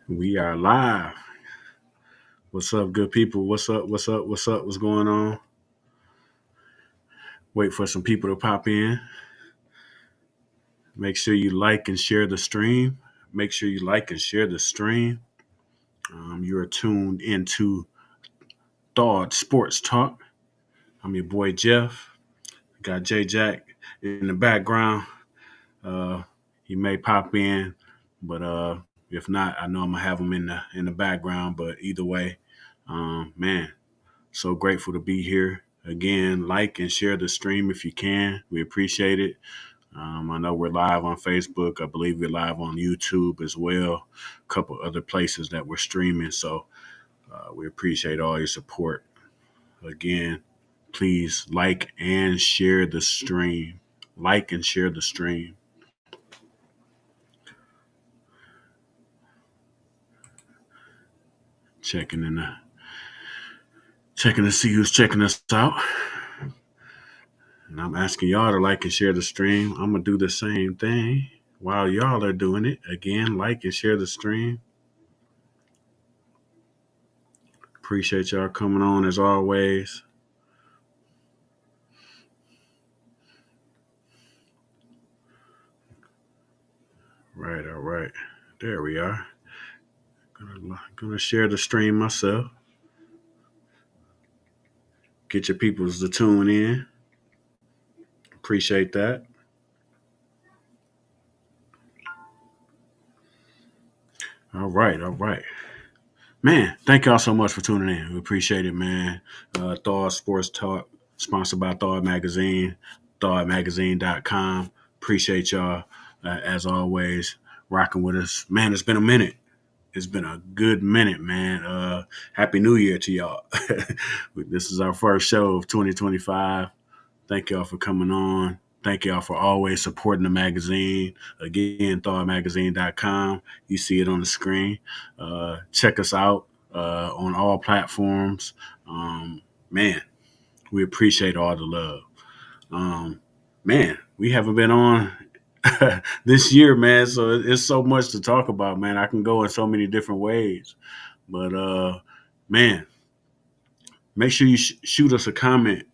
We are live. What's up, good people? What's up? What's up? What's up? What's going on? Wait for some people to pop in. Make sure you like and share the stream. Make sure you like and share the stream. You are tuned into Thawed Sports Talk. I'm your boy Jeff. Got J Jack in the background. Uh, he may pop in, but if not, I know I'm gonna have him in the background. But either way, man, so grateful to be here. Again, like and share the stream if you can. We appreciate it. I know we're live on Facebook. I believe we're live on YouTube as well. A couple other places that we're streaming. So we appreciate all your support. Again, please like and share the stream. Like and share the stream. Checking in the checking to see who's checking us out. And I'm asking y'all to like and share the stream. I'm gonna do the same thing while y'all are doing it. Again, like and share the stream. Appreciate y'all coming on as always. Right, all right. There we are. Gonna share the stream myself. Get your peoples to tune in. Appreciate that. All right, all right. Man, thank y'all so much for tuning in. We appreciate it, man. Thawed Sports Talk, sponsored by Thawed Magazine, thawedmagazine.com. Appreciate y'all, as always, rocking with us. Man, it's been a minute. It's been a good minute, man. Happy New Year to y'all. This is our first show of 2025. Thank y'all for coming on. Thank y'all for always supporting the magazine. Again, thawedmagazine.com. You see it on the screen. Check us out on all platforms. Man, we appreciate all the love. Man, we haven't been on this year, man. So it's so much to talk about, man. I can go in so many different ways. But, man, make sure you shoot us a comment.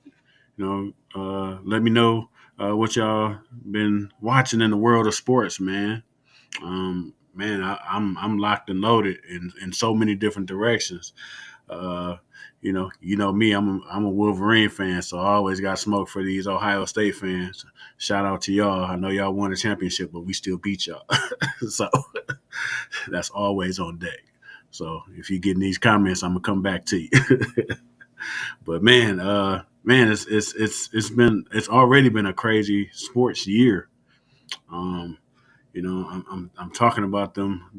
Let me know what y'all been watching in the world of sports, man. Man, I'm locked and loaded in so many different directions. Uh, you know me. I'm a Wolverine fan, so I always got smoke for these Ohio State fans. Shout out to y'all. I know y'all won a championship, but we still beat y'all. So that's always on deck. So if you getting these comments, I'm gonna come back to you. But man, it's already been a crazy sports year. Um, I'm talking about them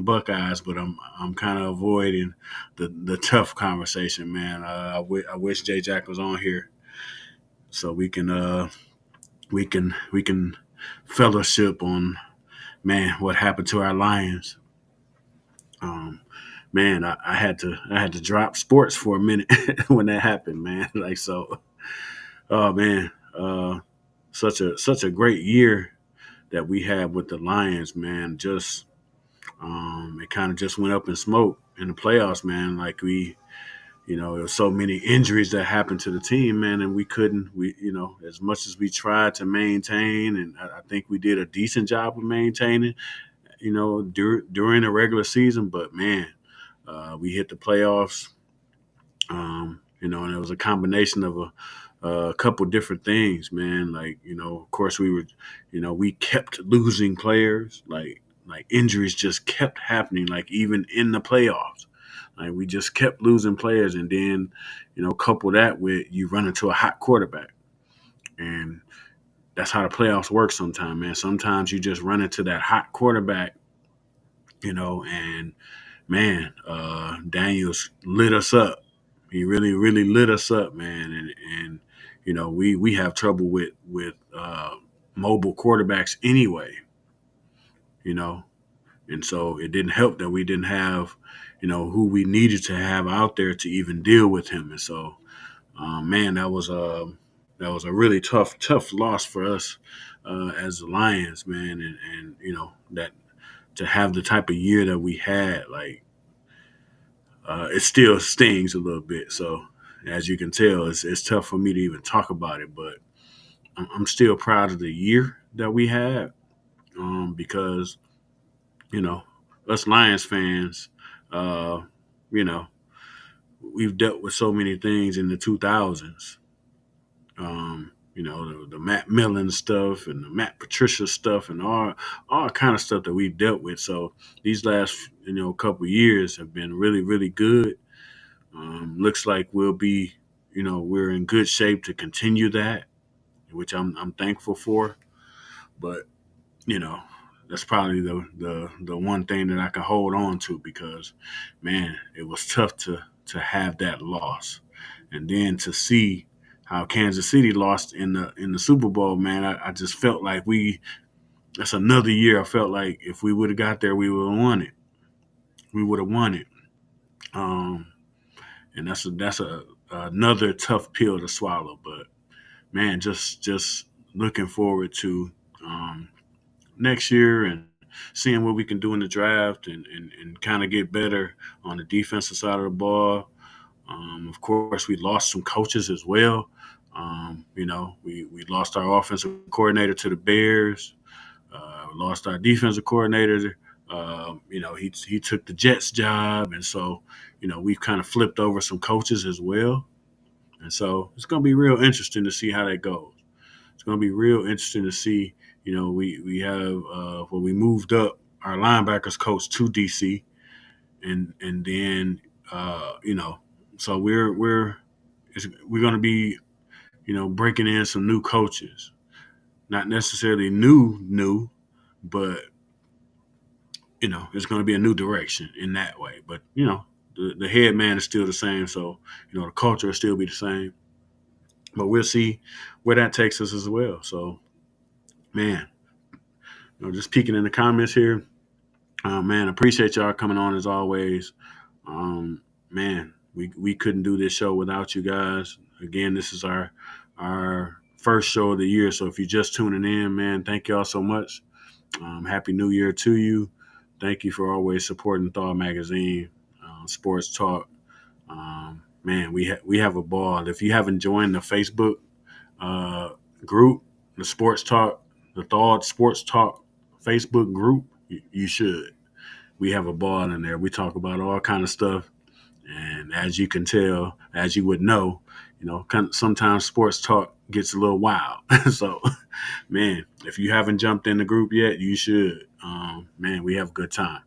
Buckeyes, but I'm kind of avoiding the tough conversation, man. I wish Jay Jack was on here so we can fellowship on, man, what happened to our Lions. Um, man, I had to drop sports for a minute when that happened, man. Like so, oh man, such a great year that we had with the Lions, man. Just it kind of just went up in smoke in the playoffs, man. Like there was so many injuries that happened to the team, man, and we couldn't. As much as we tried to maintain, and I think we did a decent job of maintaining, during the regular season. But man, we hit the playoffs, and it was a combination of a couple different things, man. Like, of course we kept losing players, like injuries just kept happening, like even in the playoffs. Like we just kept losing players, and then, couple that with you run into a hot quarterback. And that's how the playoffs work sometimes, man. Sometimes you just run into that hot quarterback, and man, Daniels lit us up. He really, really lit us up, man. And we have trouble with mobile quarterbacks anyway, you know. And so it didn't help that we didn't have, who we needed to have out there to even deal with him. And so, man, that was a really tough loss for us as the Lions, man. And that to have the type of year that we had, like it still stings a little bit. So as you can tell, it's tough for me to even talk about it, but I'm still proud of the year that we had because you know us Lions fans, uh, you know, we've dealt with so many things in the 2000s. The Matt Millen stuff and the Matt Patricia stuff and all kind of stuff that we've dealt with. So these last couple of years have been really really good. Looks like we're in good shape to continue that, which I'm thankful for. But you know, that's probably the one thing that I can hold on to because, man, it was tough to have that loss, and then to see how Kansas City lost in the Super Bowl. Man, I just felt like that's another year. I felt like if we would have got there, we would have won it. We would have won it. Um, and that's another tough pill to swallow. But man, just looking forward to um, next year and seeing what we can do in the draft and kind of get better on the defensive side of the ball. Of course, we lost some coaches as well. We lost our offensive coordinator to the Bears. We lost our defensive coordinator. He took the Jets job, and so we've kind of flipped over some coaches as well. And so it's going to be real interesting to see how that goes. It's going to be real interesting to see. We have we moved up our linebackers coach to DC, and then so we're going to be breaking in some new coaches, not necessarily new, but it's going to be a new direction in that way. But the head man is still the same, so the culture will still be the same. But we'll see where that takes us as well. So, man, just peeking in the comments here. Man, appreciate y'all coming on as always. Man, we couldn't do this show without you guys. Again, this is our first show of the year. So if you're just tuning in, man, thank y'all so much. Happy New Year to you. Thank you for always supporting Thawed Magazine, Sports Talk. Man, we have a ball. If you haven't joined the Facebook uh, group, the Sports Talk, the Thawed Sports Talk Facebook group, you should. We have a ball in there. We talk about all kind of stuff, and as you can tell, as you would know, sometimes sports talk gets a little wild. So, man, if you haven't jumped in the group yet, you should. Man, we have a good time.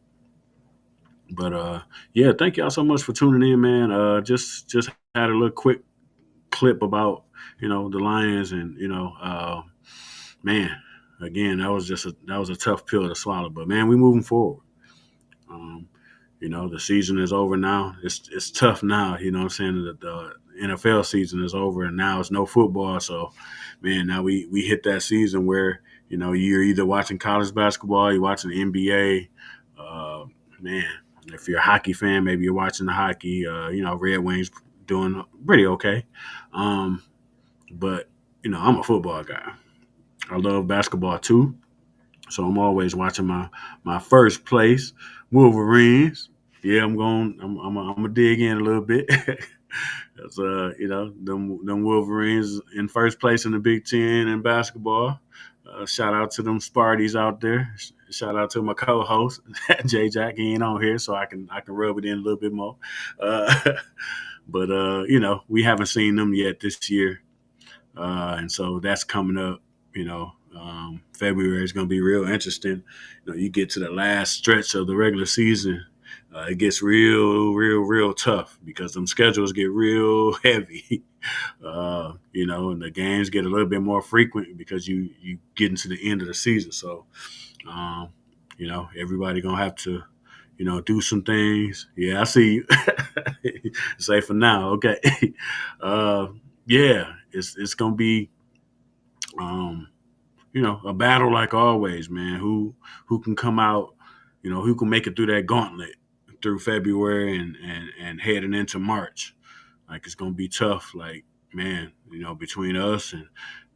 But yeah, thank y'all so much for tuning in, man. Just had a little quick clip about the Lions and man, again that was a tough pill to swallow. But man, we moving forward. Um, the season is over now. It's tough now. You know what I'm saying? The NFL season is over, and now it's no football. So, man, now we hit that season where you're either watching college basketball, you're watching the NBA. Man, if you're a hockey fan, maybe you're watching the hockey. Red Wings doing pretty okay. But I'm a football guy. I love basketball too. So I'm always watching my first place Wolverines. Yeah, I'm gonna dig in a little bit. That's them Wolverines in first place in the Big Ten in basketball. Shout out to them Sparties out there. Shout out to my co-host Jay Jack. He ain't on here, so I can rub it in a little bit more. Uh, but we haven't seen them yet this year, and so that's coming up. February is going to be real interesting. You get to the last stretch of the regular season, it gets real tough because them schedules get real heavy. And the games get a little bit more frequent because you get into the end of the season. So, um, everybody gonna have to, do some things. Yeah, I see you. Say for now, okay. uh, yeah, it's gonna be. Um, a battle like always, man. Who can come out, who can make it through that gauntlet through February and heading into March. Like it's gonna be tough. Like, man, between us and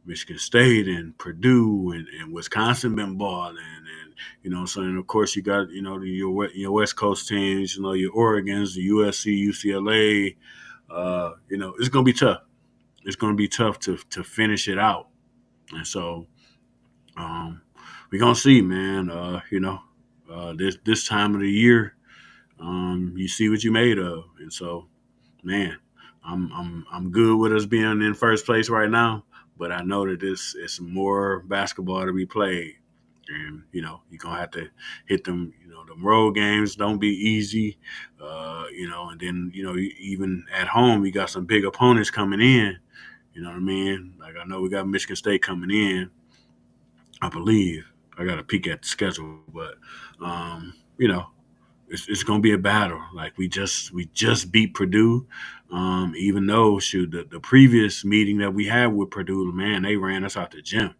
Michigan State and Purdue and Wisconsin been balling So and of course you got your West Coast teams, your Oregons, the USC, UCLA. It's gonna be tough. It's gonna be tough to finish it out, and so um, we're gonna see, man. This time of the year, you see what you made of, and so man, I'm good with us being in first place right now, but I know that this is more basketball to be played, and you're gonna have to hit them. Them road games don't be easy, and then even at home you got some big opponents coming in. You know what I mean? Like I know we got Michigan State coming in. I believe I got to peek at the schedule, but um, you know it's going to be a battle. Like we just beat Purdue, even though shoot the previous meeting that we had with Purdue, man, they ran us out the gym.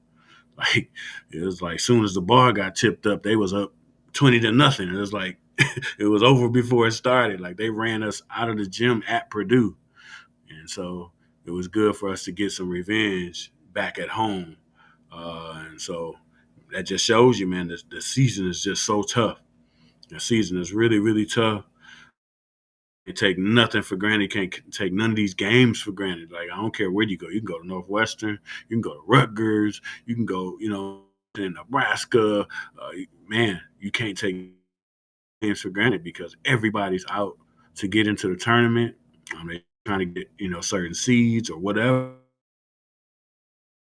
Like it was like soon as the ball got tipped up, they was up 20-0. It was like it was over before it started. Like they ran us out of the gym at Purdue, and so it was good for us to get some revenge back at home. And so that just shows you, man, the season is just so tough. The season is really, really tough. You take nothing for granted. You can't take none of these games for granted. Like I don't care where you go. You can go to Northwestern. You can go to Rutgers. You can go, in Nebraska. Man, you can't take games for granted because everybody's out to get into the tournament. They're trying to get, certain seeds or whatever.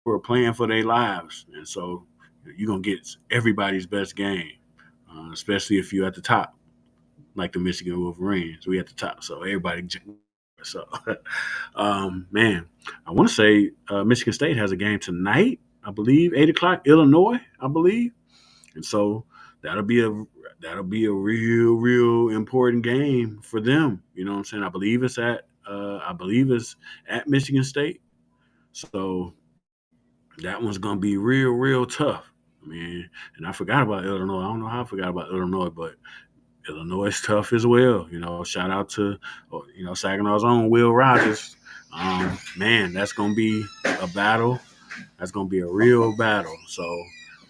Who are playing for their lives, and so you're gonna get everybody's best game, especially if you're at the top, like the Michigan Wolverines. We at the top, so everybody. So, man, I want to say Michigan State has a game tonight. I believe 8 o'clock. Illinois, I believe, and so that'll be a real important game for them. You know what I'm saying? I believe it's at Michigan State. So that one's gonna be real tough. I mean, and I forgot about Illinois. I don't know how I forgot about Illinois, but Illinois is tough as well. Shout out to Saginaw's own Will Rogers. Man, that's gonna be a battle. That's gonna be a real battle. So,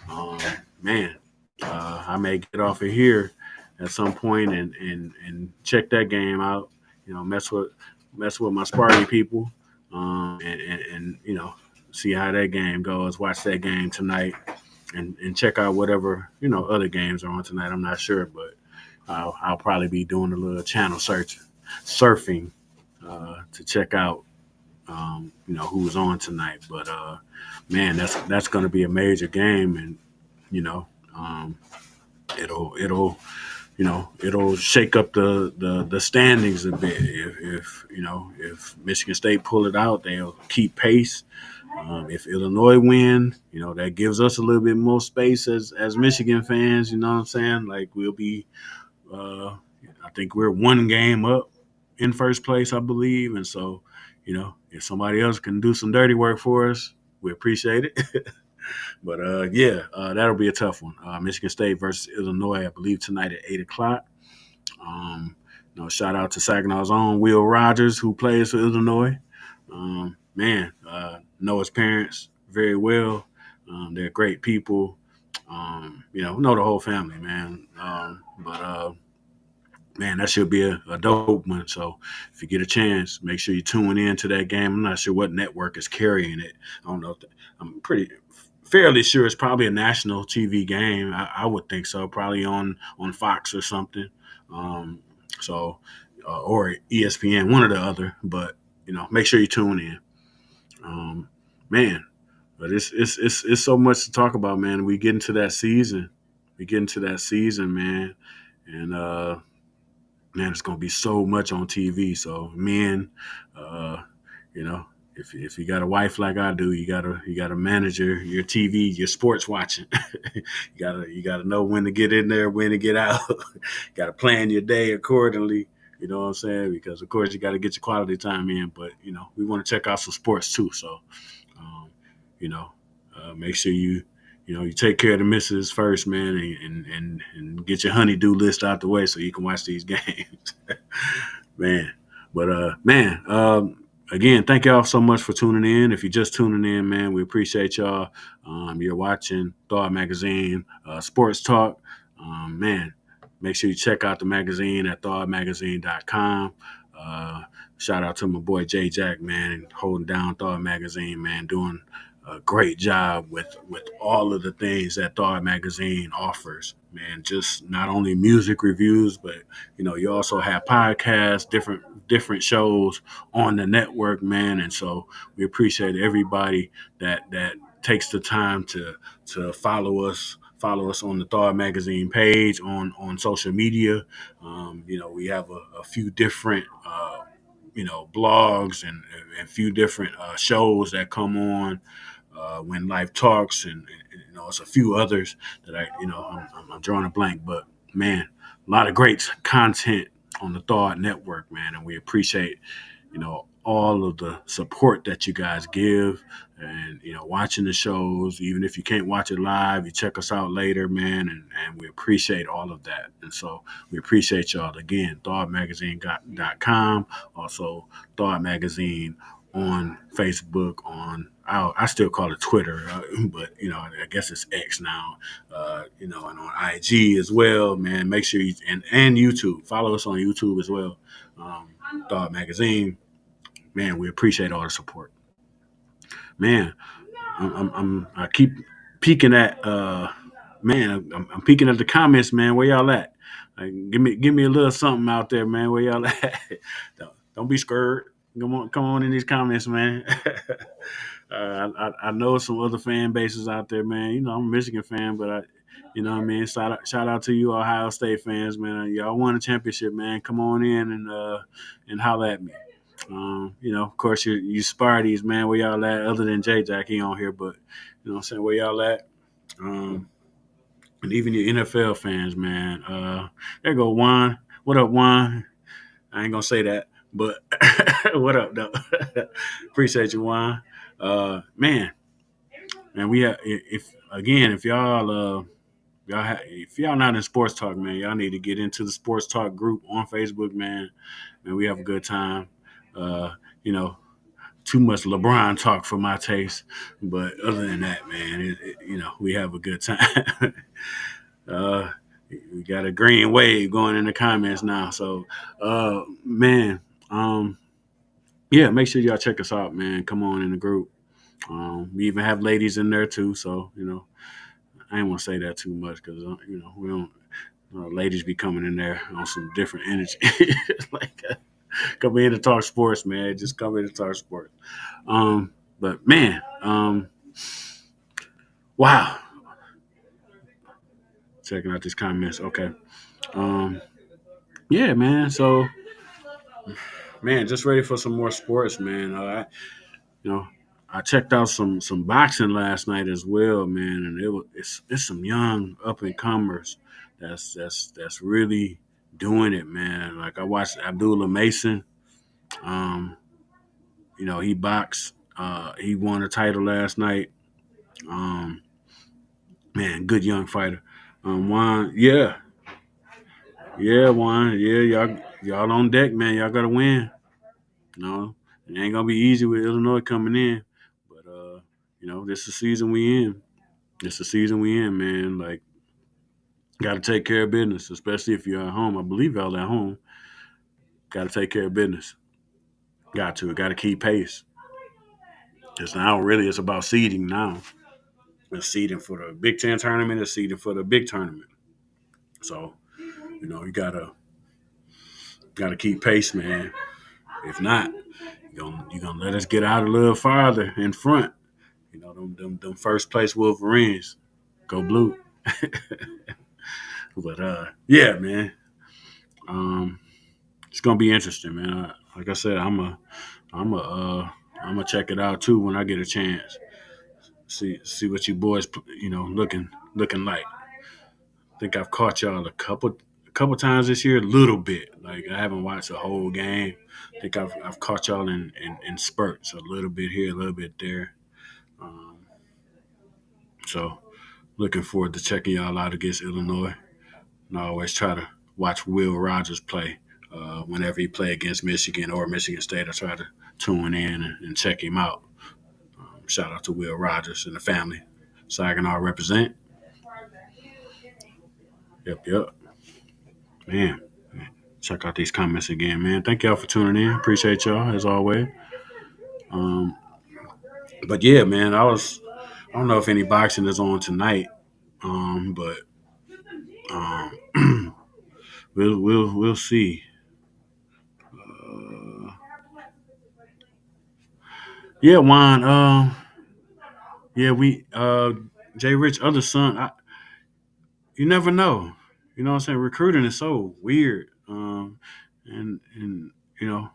um, man, I may get off of here at some point and check that game out. Mess with my Sparty people, and see how that game goes. Watch that game tonight, and check out whatever other games are on tonight. I'm not sure, but I'll probably be doing a little channel surfing to check out who's on tonight. But man, that's going to be a major game, and you know um, it'll shake up the standings a bit. If Michigan State pull it out, they'll keep pace. If Illinois win, that gives us a little bit more space as Michigan fans. You know what I'm saying? Like we'll be, I think we're one game up in first place, I believe, and so if somebody else can do some dirty work for us, we appreciate it. But that'll be a tough one. Michigan State versus Illinois, I believe tonight at 8 o'clock. Shout out to Saginaw's own Will Rogers, who plays for Illinois. Man, know his parents very well. They're great people. Know the whole family, man. But man, that should be a dope one. So if you get a chance, make sure you tune in to that game. I'm not sure what network is carrying it. I don't know. I'm fairly sure it's probably a national TV game. I would think so. Probably on Fox or something. So or ESPN, one or the other. But make sure you tune in. Man, but it's so much to talk about, man. We get into that season. Man, and man, it's gonna be so much on TV. So, men, uh, you know, if you got a wife like I do, you gotta manage your TV, your sports watching. you gotta know when to get in there, when to get out. Gotta plan your day accordingly. You know what I'm saying? Because of course you got to get your quality time in, but we want to check out some sports too. So, um, you know, make sure you take care of the missus first, man, and get your honeydew list out the way so you can watch these games, man. But man, again, thank y'all so much for tuning in. If you're just tuning in, man, we appreciate y'all. You're watching Thawed Magazine, Sports Talk. Man, make sure you check out the magazine at thawedmagazine.com. Uh, Shout out to my boy Jay Jack, man, holding down Thawed Magazine, man, doing a great job with all of the things that Thawed Magazine offers, man. Just not only music reviews, but you also have podcasts, different shows on the network, man. And so we appreciate everybody that takes the time to follow us on the Thawed Magazine page on social media. We have a few different blogs and a few different shows that come on when life talks, and it's a few others that I'm drawing a blank, but man, a lot of great content on the Thawed Network, man, and we appreciate all of the support that you guys give, and watching the shows. Even if you can't watch it live, you check us out later, man, and we appreciate all of that. And so we appreciate y'all again. ThawedMagazine.com, also Thawed Magazine on Facebook, I still call it Twitter, but I guess it's X now. And on IG as well, man. Make sure and YouTube. Follow us on YouTube as well. Thawed Magazine, man. We appreciate all the support, man. I keep peeking at man. I'm peeking at the comments, man. Where y'all at? Like, give me a little something out there, man. Where y'all at? Don't be scared. Come on in these comments, man. I know some other fan bases out there, man. I'm a Michigan fan, but what I mean. Shout out to you, Ohio State fans, man. Y'all won a championship, man. Come on in and holler at me. Of course, you Sparties, man. Where y'all at? Other than J Jack, he on here, but what I'm saying, where y'all at? And even your NFL fans, man. There go Juan. What up, Juan? I ain't gonna say that, but what up, though? Appreciate you, Juan. Man, we have, if y'all not in sports talk, man, y'all need to get into the sports talk group on Facebook, man. And we have a good time. Uh, you know, Too much LeBron talk for my taste, but other than that, man, we have a good time. uh, we got a green wave going in the comments now, so man, yeah, make sure y'all check us out, man. Come on in the group. We even have ladies in there too, so I ain't want to say that too much because we don't. Ladies be coming in there on some different energy, like come in to talk sports, man. Just come in to talk sports. But man, wow. Checking out these comments. Okay. Um, yeah, man. So, man, just ready for some more sports, man. You know, I checked out some boxing last night as well, man, and it's some young up and comers that's really doing it, man. Like I watched Abdullah Mason. Um, he boxed. He won a title last night. Um, Man, good young fighter. Juan, Juan, yeah, y'all on deck, man. Y'all gotta win. It ain't gonna be easy with Illinois coming in, but this is the season we in. This is the season we in, man. Like, gotta take care of business, especially if you're at home. I believe y'all at home. Gotta take care of business. Gotta keep pace. Because now really it's about seeding now. It's seeding for the Big Ten tournament. It's seeding for the big tournament. So you gotta keep pace, man. If not, you're gonna let us get out a little farther in front. Them first place Wolverines. Go blue. But yeah, man. It's gonna be interesting, man. Like I said, I'm gonna check it out too when I get a chance. See what you boys, looking like. I think I've caught y'all a couple times this year, a little bit. Like I haven't watched the whole game. I think I've caught y'all in spurts, a little bit here, a little bit there. Um, so looking forward to checking y'all out against Illinois. And I always try to watch Will Rogers play. whenever he play against Michigan or Michigan State, I try to tune in and check him out. Shout out to Will Rogers and the family. Saginaw represent. Yep, yep. Man, check out these comments again, man. Thank y'all for tuning in. Appreciate y'all as always. Um, but yeah, man, I don't know if any boxing is on tonight, but we'll see. Yeah, Juan. Yeah, we Jay Rich, other son. You never know. You know what I'm saying? Recruiting is so weird. And you know,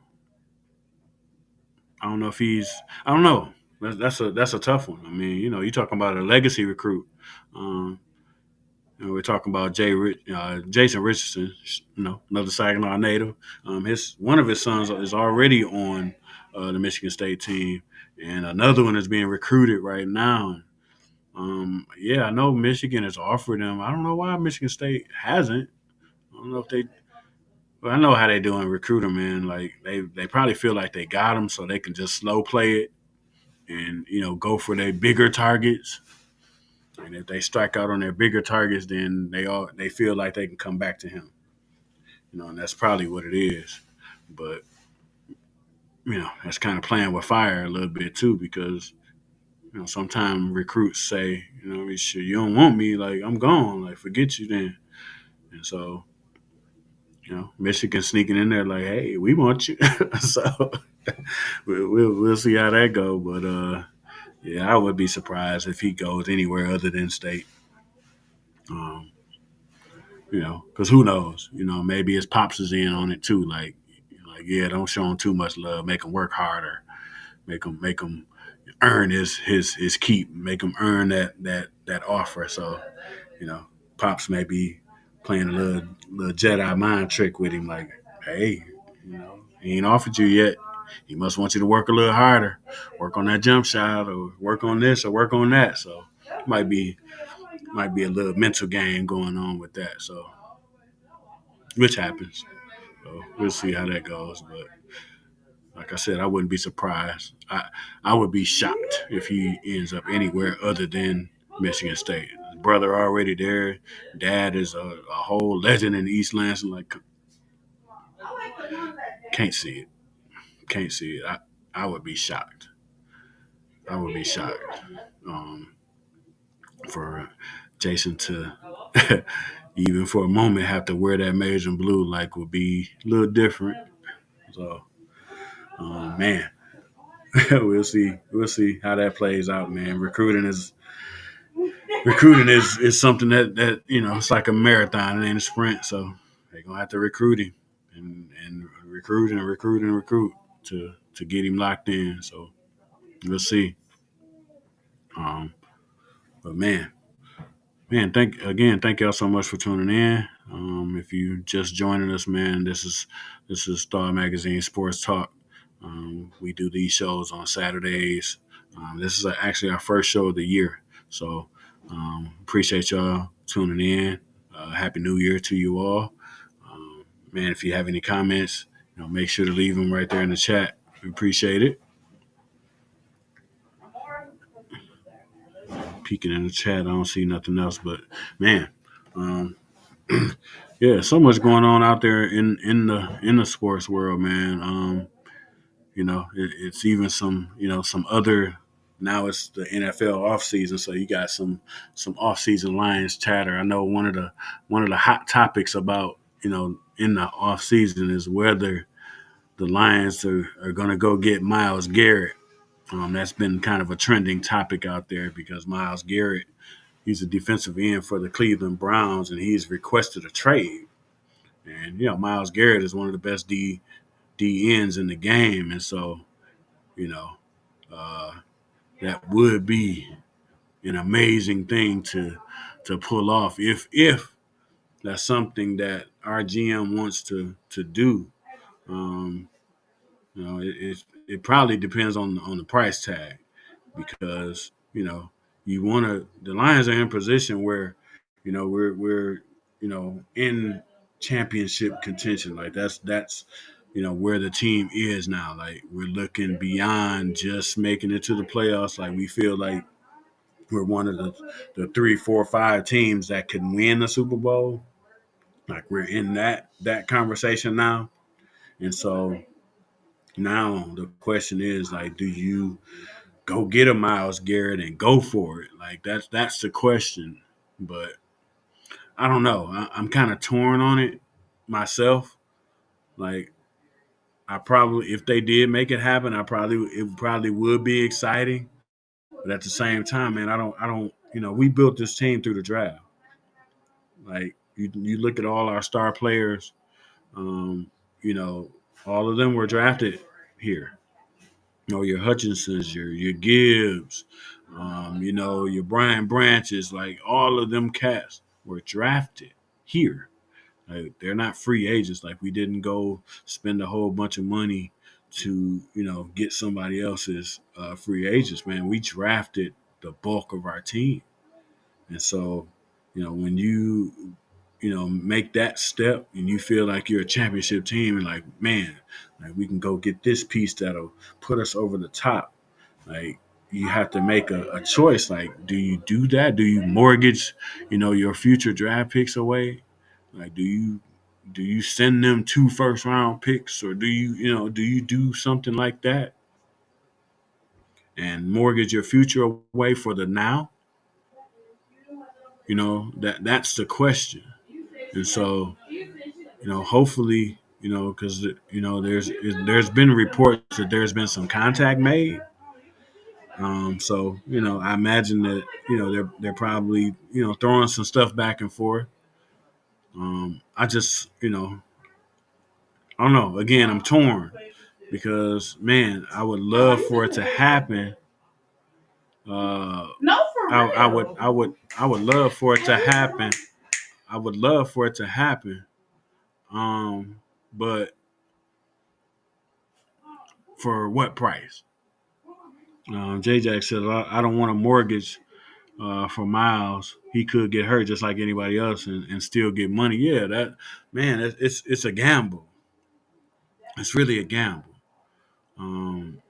I don't know if he's. I don't know. That's a tough one. I mean, you talking about a legacy recruit. Um, we're talking about Jason Richardson. Another Saginaw native. His one of his sons is already on the Michigan State team, and another one is being recruited right now. Yeah, I know Michigan has offered him. I don't know why Michigan State hasn't. I don't know if they. Well, I know how they do in recruiting, man. Like they probably feel like they got him, so they can just slow play it and go for their bigger targets. And if they strike out on their bigger targets, then they feel like they can come back to him. And that's probably what it is. But that's kind of playing with fire a little bit too, because sometimes recruits say, sure, you don't want me, like I'm gone, like forget you then. And so Michigan sneaking in there like, hey, we want you. So we'll see how that go. But yeah, I would be surprised if he goes anywhere other than state. Um, because who knows? Maybe his pops is in on it too. Like yeah, don't show him too much love. Make him work harder. Make him earn his keep. Make him earn that offer. So you know, pops may be playing a little Jedi mind trick with him. Like, hey, he ain't offered you yet. He must want you to work a little harder, work on that jump shot, or work on this, or work on that. So, might be a little mental game going on with that. So, which happens. So we'll see how that goes. But like I said, I wouldn't be surprised. I would be shocked if he ends up anywhere other than Michigan State. His brother already there. Dad is a whole legend in East Lansing. Like, can't see it. Can't see it. I would be shocked. I would be shocked for Jason to even for a moment have to wear that maize and blue. Like, would be a little different. So, man, we'll see. We'll see how that plays out, man. Recruiting is something that it's like a marathon. It ain't a sprint. So they're gonna have to recruit him and recruit and recruit and recruit to get him locked in. So we'll see. Um, but man, thank y'all so much for tuning in. If you just joining us, man, this is Star Magazine Sports Talk. We do these shows on Saturdays. This is actually our first show of the year, so appreciate y'all tuning in. Happy New Year to you all, man. If you have any comments, make sure to leave them right there in the chat. We appreciate it. Peeking in the chat, I don't see nothing else, but man. Um, Yeah, so much going on out there in the sports world, man. It's even some other. Now it's the NFL offseason, so you got some offseason Lions chatter. I know one of the hot topics about in the offseason is whether the Lions are going to go get Myles Garrett. That's been kind of a trending topic out there because Myles Garrett, he's a defensive end for the Cleveland Browns, and he's requested a trade. And Myles Garrett is one of the best D ends in the game, and so you know uh, that would be an amazing thing to pull off if that's something that our GM wants to do. Um, it probably depends on the price tag because you want to. The Lions are in position where we're in. championship contention. Like that's where the team is now. Like we're looking beyond just making it to the playoffs. Like we feel like we're one of the 3, 4, 5 teams that can win the Super Bowl. Like we're in that conversation now. And so now the question is like, do you go get a Miles Garrett and go for it? Like that's the question. But I don't know. I'm kind of torn on it myself. Like I probably, if they did make it happen, it probably would be exciting. But at the same time, man, I don't. We built this team through the draft. Like you look at all our star players. Um, you know, all of them were drafted here. Your Hutchinsons, your Gibbs, your Brian Branches, like all of them cats were drafted here. Like they're not free agents. Like we didn't go spend a whole bunch of money to get somebody else's free agents. Man, we drafted the bulk of our team, and so when you make that step and you feel like you're a championship team and like man, like we can go get this piece that'll put us over the top. Like you have to make a choice. Like, do you do that? Do you mortgage, your future draft picks away? Like, do you send them 2 first round picks, or do you do something like that and mortgage your future away for the now? That's the question. And so, hopefully, because there's been reports that there's been some contact made. So I imagine that they're probably throwing some stuff back and forth. I just I don't know. Again, I'm torn because man, I would love for it to happen. No, for real. I would love for it to happen. I would love for it to happen. But for what price? J Jack said, I don't want a mortgage for Miles. He could get hurt just like anybody else and still get money. Yeah, that man, it's a gamble. It's really a gamble. Um,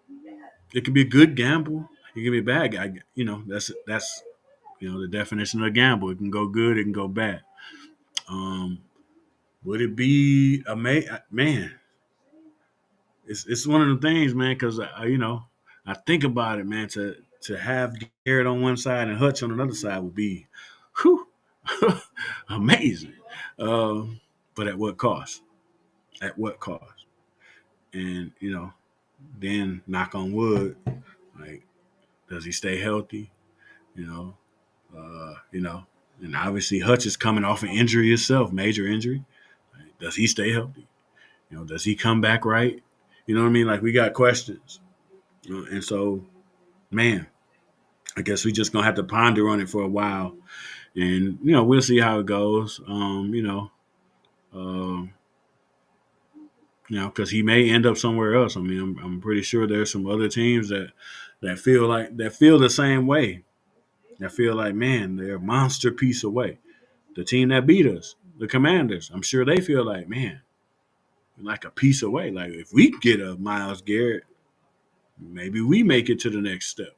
it can be a good gamble. It can be a bad guy. That's the definition of a gamble. It can go good. It can go bad. Um, would it be a man? It's one of the things, man. Because I think about it, man. To have Garrett on one side and Hutch on another side would be, whew, amazing. But at what cost? At what cost? And then knock on wood, like, does he stay healthy? You know, and obviously Hutch is coming off an injury himself, major injury. Like, does he stay healthy? Does he come back right? You know what I mean? Like we got questions, and so man, I guess we just gonna have to ponder on it for a while, and we'll see how it goes. Um, because he may end up somewhere else. I mean, I'm pretty sure there's some other teams that feel the same way. That feel like, man, they're a monster piece away. The team that beat us, the Commanders, I'm sure they feel like, man, we're like a piece away. Like if we get a Miles Garrett, maybe we make it to the next step.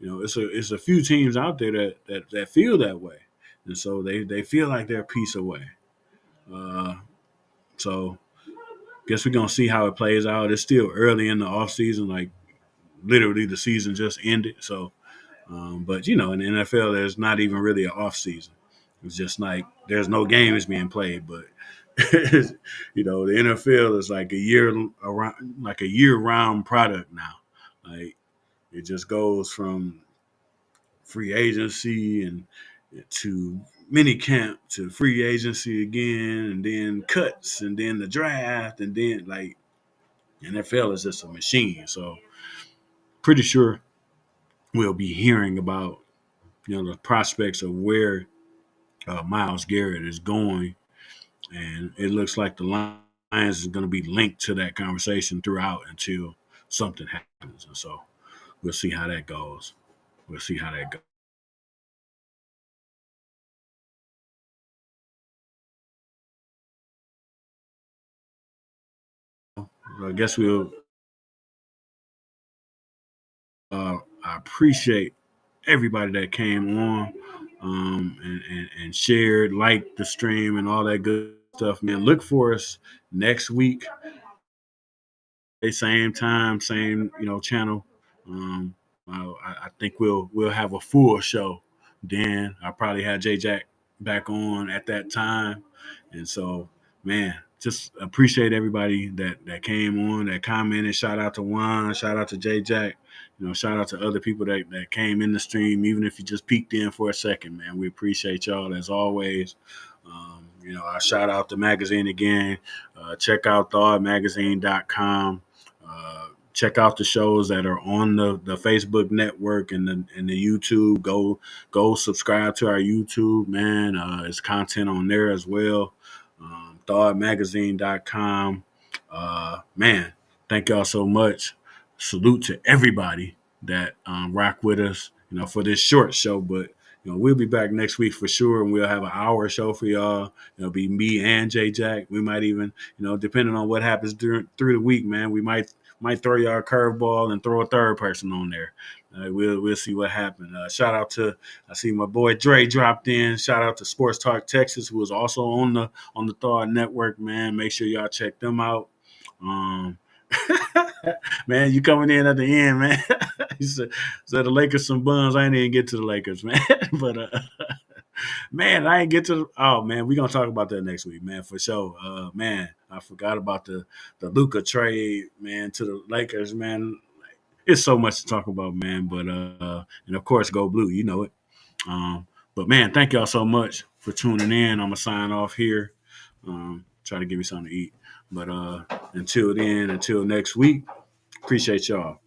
It's a few teams out there that feel that way, and so they feel like they're a piece away. Uh, so guess we're gonna see how it plays out. It's still early in the off season, like literally the season just ended. So, but in the NFL, there's not even really an off season. It's just like there's no games being played, but the NFL is like a year round product now. Like it just goes from free agency and to mini camp to free agency again, and then cuts, and then the draft, and then like NFL is just a machine. So pretty sure we'll be hearing about the prospects of where Miles Garrett is going, and it looks like the Lions is going to be linked to that conversation throughout until something happens. And so we'll see how that goes. We'll see how that goes. I guess we'll. I appreciate everybody that came on and shared, liked the stream, and all that good stuff. Man, look for us next week, same time, same channel. Um, I think we'll have a full show. Then I'll probably have J Jack back on at that time, and so man, just appreciate everybody that came on, that commented. Shout out to Juan, shout out to J Jack. Shout out to other people that came in the stream, even if you just peeked in for a second, man. We appreciate y'all as always. I shout out the magazine again. Check out thawedmagazine.com. Check out the shows that are on the Facebook network and the YouTube. Go subscribe to our YouTube, man. It's content on there as well. Thawedmagazine.com. Man, thank y'all so much. Salute to everybody that rock with us, for this short show, but we'll be back next week for sure, and we'll have an hour show for y'all. It'll be me and J Jack. We might even, depending on what happens through the week, man, we might throw y'all a curveball and throw a third person on there. We'll see what happens. Shout out to, I see my boy Dre dropped in. Shout out to Sports Talk Texas, who is also on the Thawed Network. Man, make sure y'all check them out. Man, you coming in at the end, man. He said the Lakers some buns. I ain't even get to the Lakers, man. But man, I ain't get to. Oh man, we gonna talk about that next week, man, for sure. Man, I forgot about the Luka trade, man, to the Lakers, man. It's so much to talk about, man. But and of course, go blue. You know it. But man, thank y'all so much for tuning in. I'm gonna sign off here. Try to give me something to eat. But until then, until next week, appreciate y'all.